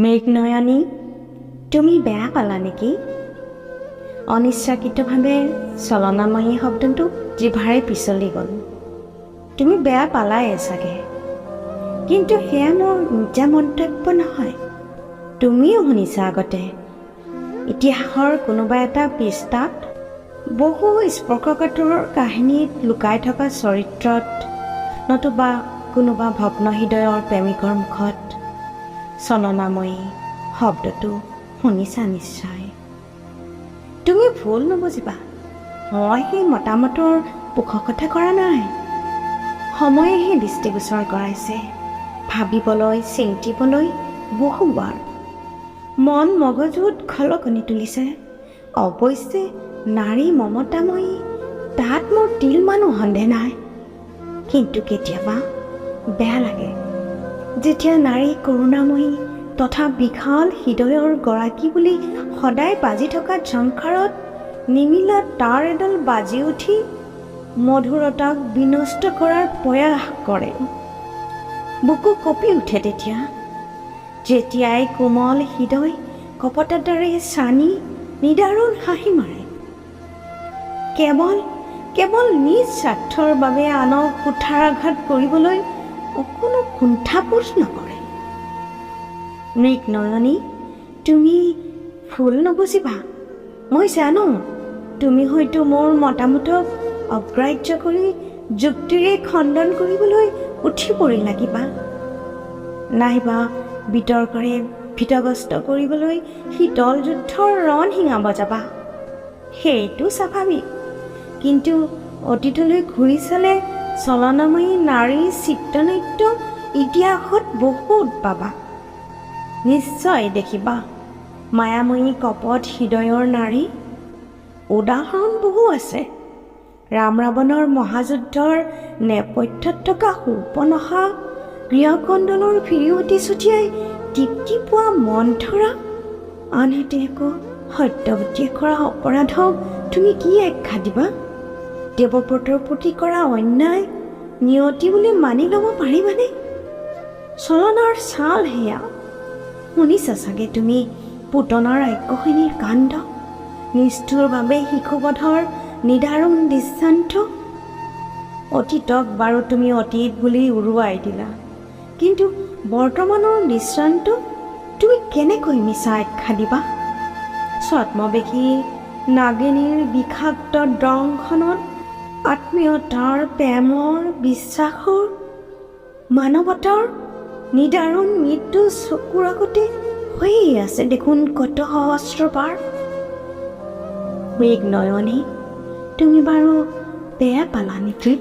মৃগনয়নী, তুমি বেয়া পালা নেকি? অনিচ্ছাকৃতভাৱে চলনাময়ী শব্দটো জিভাৰে পিছলি গ'ল। তুমি বেয়া পালাই চাগে, কিন্তু সেয়া মোৰ নিজা মন্তব্য নহয়। তুমিও শুনিছা আগতে, ইতিহাসৰ কোনোবা এটা পৃষ্ঠাত বহু স্পৰ্শকাতৰ কাহিনীত লুকাই থকা চৰিত্ৰত, নতুবা কোনোবা ভগ্ন হৃদয়ৰ প্ৰেমিকৰ মুখত চলনাময়ী শব্দটো শুনিছা নিশ্চয়। তুমি ভুল নবুজিবা, মই সেই মতামতৰ পোষকতা কৰা নাই। সময়েহে দৃষ্টিগোচৰ কৰাইছে, ভাবিবলৈ চিন্তিবলৈ বহুবাৰ মন মগজুত খলকনি তুলিছে। অৱশ্যে নাৰী মমতাময়ী, তাত মোৰ তিলমানো সন্দেহ নাই। কিন্তু কেতিয়াবা বেয়া লাগে যেতিয়া নাৰী কৰোণাময়ী তথা বিশাল হৃদয়ৰ গৰাকী বুলি সদায় বাজি থকা ঝংকাৰত নিমিলা তাৰ এডাল বাজি উঠি মধুৰতাক বিনষ্ট কৰাৰ প্ৰয়াস কৰে। বুকু কঁপি উঠে তেতিয়া, যেতিয়াই কোমল হৃদয় কপটতাৰে চানি নিদাৰুণ হাঁহি মাৰে। কেৱল নিজ স্বাৰ্থৰ বাবে আনক কুঠাৰাঘাত কৰিবলৈ অকণো কুণ্ঠাবোধ নকৰে। মৃগনয়নী, তুমি ভুল নবুজিবা। মই জানো তুমি হয়তো মোৰ মতামতক অগ্ৰাহ্য কৰি যুক্তিৰে খণ্ডন কৰিবলৈ উঠি পৰি লাগিবা, নাইবা বিতৰ্কৰে ভীতগ্ৰস্ত কৰিবলৈ শীতল যুদ্ধৰ ৰণ শিঙাব যাবা। সেইটো স্বাভাৱিক, কিন্তু অতীতলৈ ঘূৰি চালে চলনাময়ী নাৰীৰ চিত্ৰনৃত্য ইতিহাসত বহুত পাবা। নিশ্চয় দেখিবা মায়াময়ী কপট হৃদয়ৰ নাৰী। উদাহৰণ বহু আছে। ৰাম ৰাৱণৰ মহাযুদ্ধৰ নেপথ্যত থকা শূৰ্পণখা, গৃহকণ্ডলৰ ফিৰিউতি ছটিয়াই তৃপ্তি পোৱা মন্থৰা, আনহাতে আকৌ সত্যৱতীয়ে কৰা অপৰাধক তুমি কি আখ্যা দিবা? দেৱব্ৰতৰ প্ৰতি কৰা অন্যায় নিয়তি বুলি মানি ল'ব পাৰিবানে? চলনাৰ ছাল সেয়া। শুনিছা চাগে তুমি পুতনাৰ ৰাক্ষসিনীৰ কাণ্ড, নিষ্ঠুৰভাৱে শিশুবধৰ নিদাৰুণ দৃষ্টান্ত। অতীতক বাৰু তুমি অতীত বুলি উৰুৱাই দিলা, কিন্তু বৰ্তমানৰ দৃষ্টান্ত তুমি কেনেকৈ মিছা আখ্যা দিবা? ছদ্মবেশী নাগিনীৰ বিষাক্ত দংশনত আত্মীয়তাৰ, প্ৰেমৰ, বিশ্বাসৰ, মানৱতাৰ নিদাৰুণ মৃত্যু চকুৰ আগতে হৈয়ে আছে দেখোন কত সহস্ৰবাৰ। মৃগনয়নী, তুমি বাৰু বেয়া পালা নেকি?